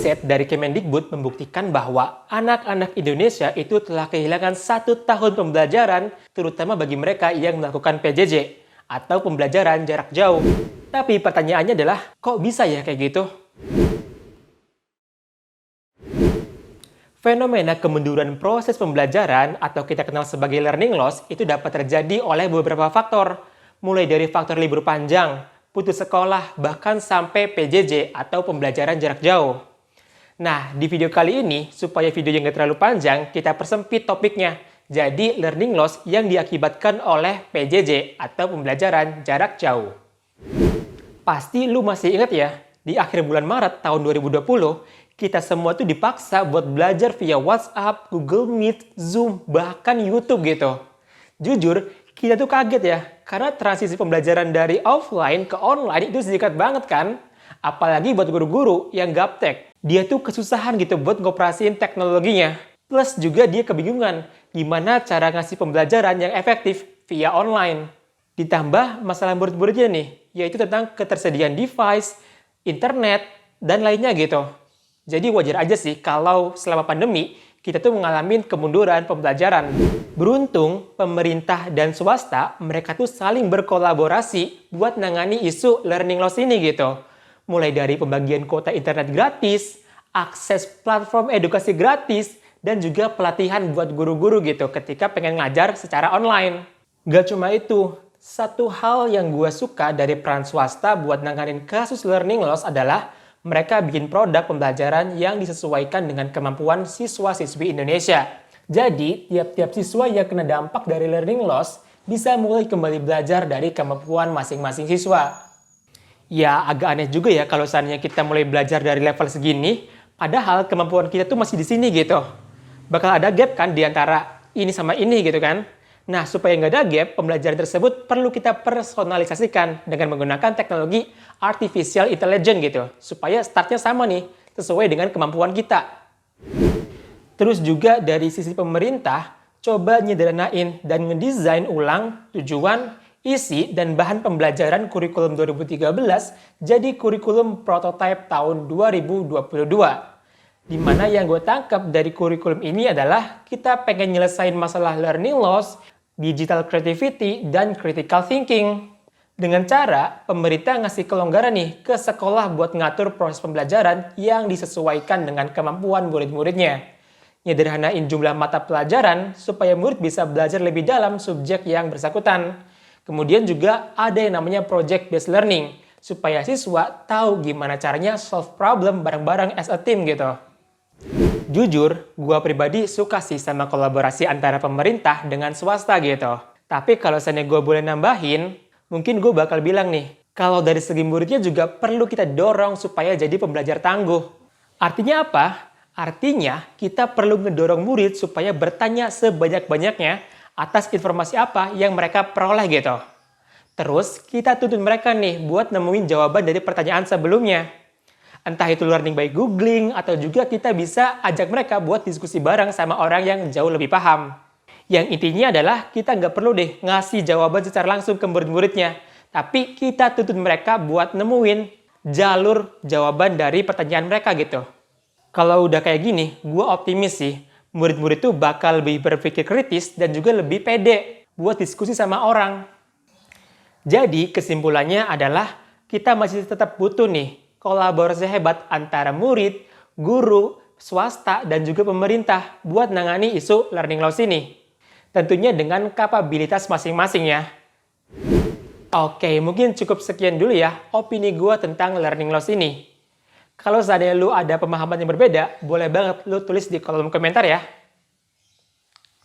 Riset dari Kemendikbud membuktikan bahwa anak-anak Indonesia itu telah kehilangan 1 tahun pembelajaran, terutama bagi mereka yang melakukan PJJ atau pembelajaran jarak jauh. Tapi pertanyaannya adalah, kok bisa ya kayak gitu? Fenomena kemunduran proses pembelajaran atau kita kenal sebagai learning loss itu dapat terjadi oleh beberapa faktor, mulai dari faktor libur panjang, putus sekolah, bahkan sampai PJJ atau pembelajaran jarak jauh. Nah, di video kali ini, supaya videonya nggak terlalu panjang, kita persempit topiknya. Jadi, learning loss yang diakibatkan oleh PJJ atau pembelajaran jarak jauh. Pasti lu masih ingat ya, di akhir bulan Maret tahun 2020, kita semua tuh dipaksa buat belajar via WhatsApp, Google Meet, Zoom, bahkan YouTube gitu. Jujur, kita tuh kaget ya, karena transisi pembelajaran dari offline ke online itu singkat banget kan? Apalagi buat guru-guru yang gaptek. Dia tuh kesusahan gitu buat ngoperasiin teknologinya. Plus juga dia kebingungan gimana cara ngasih pembelajaran yang efektif via online. Ditambah masalah murid-muridnya nih, yaitu tentang ketersediaan device, internet, dan lainnya gitu. Jadi wajar aja sih kalau selama pandemi, kita tuh mengalami kemunduran pembelajaran. Beruntung, pemerintah dan swasta, mereka tuh saling berkolaborasi buat nangani isu learning loss ini gitu. Mulai dari pembagian kuota internet gratis, akses platform edukasi gratis, dan juga pelatihan buat guru-guru gitu ketika pengen ngajar secara online. Gak cuma itu, satu hal yang gue suka dari peran swasta buat nanganin kasus learning loss adalah mereka bikin produk pembelajaran yang disesuaikan dengan kemampuan siswa-siswi Indonesia. Jadi, tiap-tiap siswa yang kena dampak dari learning loss bisa mulai kembali belajar dari kemampuan masing-masing siswa. Ya, agak aneh juga ya kalau seandainya kita mulai belajar dari level segini, padahal kemampuan kita tuh masih di sini gitu. Bakal ada gap kan di antara ini sama ini gitu kan. Nah, supaya nggak ada gap, pembelajaran tersebut perlu kita personalisasikan dengan menggunakan teknologi artificial intelligence gitu, supaya startnya sama nih, sesuai dengan kemampuan kita. Terus juga dari sisi pemerintah, coba nyederhanain dan ngedesain ulang tujuan, isi, dan bahan pembelajaran kurikulum 2013 jadi kurikulum prototipe tahun 2022. Dimana yang gue tangkap dari kurikulum ini adalah kita pengen nyelesain masalah learning loss, digital creativity, dan critical thinking. Dengan cara pemerintah ngasih kelonggaran nih ke sekolah buat ngatur proses pembelajaran yang disesuaikan dengan kemampuan murid-muridnya. Nyederhanain jumlah mata pelajaran supaya murid bisa belajar lebih dalam subjek yang bersangkutan. Kemudian juga ada yang namanya project-based learning, supaya siswa tahu gimana caranya solve problem bareng-bareng as a team gitu. Jujur, gue pribadi suka sih sama kolaborasi antara pemerintah dengan swasta gitu. Tapi kalau seandainya gue boleh nambahin, mungkin gue bakal bilang nih, kalau dari segi muridnya juga perlu kita dorong supaya jadi pembelajar tangguh. Artinya apa? Artinya kita perlu ngedorong murid supaya bertanya sebanyak-banyaknya atas informasi apa yang mereka peroleh gitu. Terus kita tuntut mereka nih buat nemuin jawaban dari pertanyaan sebelumnya. Entah itu learning by googling, atau juga kita bisa ajak mereka buat diskusi bareng sama orang yang jauh lebih paham. Yang intinya adalah kita nggak perlu deh ngasih jawaban secara langsung ke murid-muridnya. Tapi kita tuntut mereka buat nemuin jalur jawaban dari pertanyaan mereka gitu. Kalau udah kayak gini, gue optimis sih. Murid-murid tuh bakal lebih berpikir kritis dan juga lebih pede buat diskusi sama orang. Jadi kesimpulannya adalah kita masih tetap butuh nih kolaborasi hebat antara murid, guru, swasta, dan juga pemerintah buat nangani isu learning loss ini. Tentunya dengan kapabilitas masing-masing ya. Oke, mungkin cukup sekian dulu ya opini gue tentang learning loss ini. Kalau seandainya lu ada pemahaman yang berbeda, boleh banget lu tulis di kolom komentar ya.